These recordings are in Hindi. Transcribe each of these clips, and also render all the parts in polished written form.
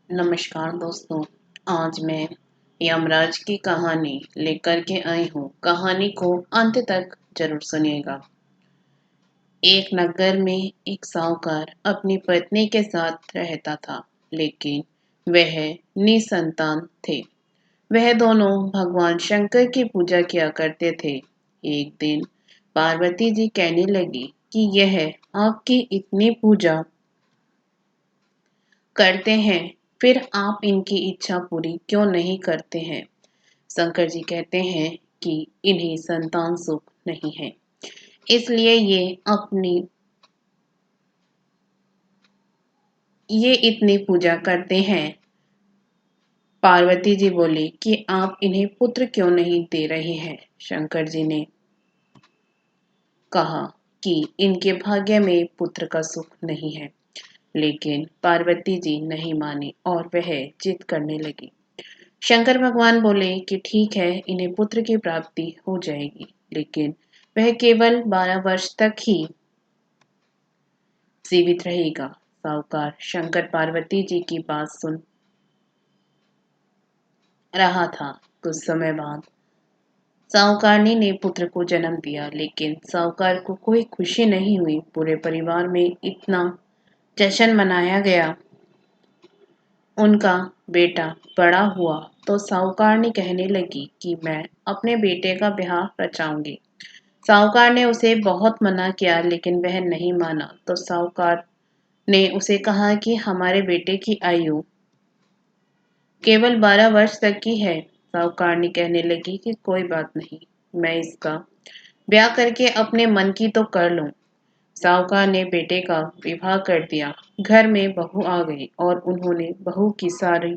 नमस्कार दोस्तों। आज मैं यमराज की कहानी लेकर के आई हूँ। कहानी को अंत तक जरूर सुनिएगा। एक नगर में एक साहूकार अपनी पत्नी के साथ रहता था, लेकिन वह निसंतान थे। वह दोनों भगवान शंकर की पूजा किया करते थे। एक दिन पार्वती जी कहने लगी कि यह आपकी इतनी पूजा करते हैं, फिर आप इनकी इच्छा पूरी क्यों नहीं करते हैं? शंकर जी कहते हैं कि इन्हें संतान सुख नहीं है, इसलिए ये इतनी पूजा करते हैं। पार्वती जी बोली कि आप इन्हें पुत्र क्यों नहीं दे रहे हैं? शंकर जी ने कहा कि इनके भाग्य में पुत्र का सुख नहीं है, लेकिन पार्वती जी नहीं मानी और वह जिद करने लगी। शंकर भगवान बोले कि ठीक है, इन्हें पुत्र की प्राप्ति हो जाएगी, लेकिन वह केवल 12 वर्ष तक ही जीवित रहेगा। साहूकार शंकर पार्वती जी की बात सुन रहा था। कुछ समय बाद साहूकारनी ने पुत्र को जन्म दिया, लेकिन साहूकार को कोई खुशी नहीं हुई। पूरे परिवार में इतना जश्न मनाया गया। उनका बेटा बड़ा हुआ तो साहूकारनी कहने लगी कि मैं अपने बेटे का ब्याह रचाऊंगी। साहूकार ने उसे बहुत मना किया, लेकिन वह नहीं माना। तो साहूकार ने उसे कहा कि हमारे बेटे की आयु केवल 12 वर्ष तक की है। साहूकारनी कहने लगी कि कोई बात नहीं, मैं इसका ब्याह करके अपने मन की तो कर लूं। साहूकार ने बेटे का विवाह कर दिया। घर में बहू आ गई और उन्होंने बहू की सारी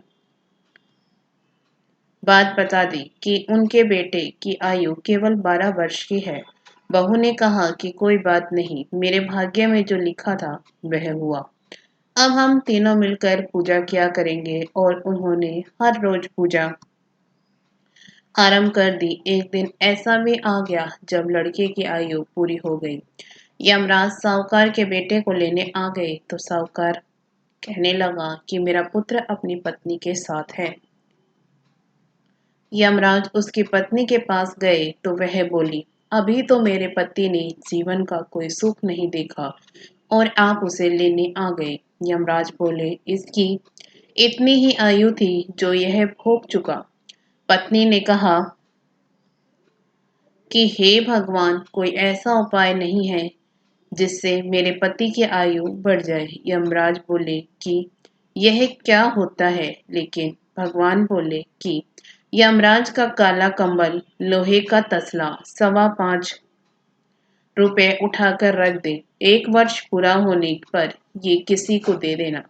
बात बता दी कि उनके बेटे की आयु केवल 12 वर्ष की है। बहू ने कहा कि कोई बात नहीं, मेरे भाग्य में जो लिखा था वह हुआ। अब हम तीनों मिलकर पूजा किया करेंगे। और उन्होंने हर रोज पूजा आरंभ कर दी। एक दिन ऐसा भी आ गया जब लड़के की आयु पूरी हो गई। यमराज साहूकार के बेटे को लेने आ गए तो साहूकार कहने लगा कि मेरा पुत्र अपनी पत्नी के साथ है। यमराज उसकी पत्नी के पास गए तो वह बोली, अभी तो मेरे पति ने जीवन का कोई सुख नहीं देखा और आप उसे लेने आ गए। यमराज बोले, इसकी इतनी ही आयु थी जो यह भोग चुका। पत्नी ने कहा कि हे भगवान, कोई ऐसा उपाय नहीं है जिससे मेरे पति की आयु बढ़ जाए। यमराज बोले कि यह क्या होता है? लेकिन भगवान बोले कि यमराज का काला कंबल, लोहे का तसला, 5.25 रुपए उठाकर रख दे। 1 वर्ष पूरा होने पर ये किसी को दे देना।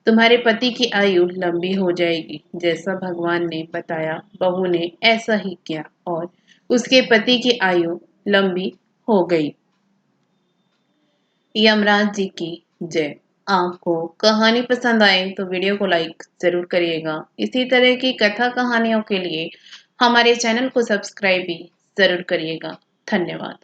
तुम्हारे पति की आयु लंबी हो जाएगी। जैसा भगवान ने बताया, बहू ने ऐसा ही किया और उसके पति की आयु लंबी हो गई। यमराज जी की जय। आपको कहानी पसंद आए तो वीडियो को लाइक जरूर करिएगा। इसी तरह की कथा कहानियों के लिए हमारे चैनल को सब्सक्राइब भी जरूर करिएगा। धन्यवाद।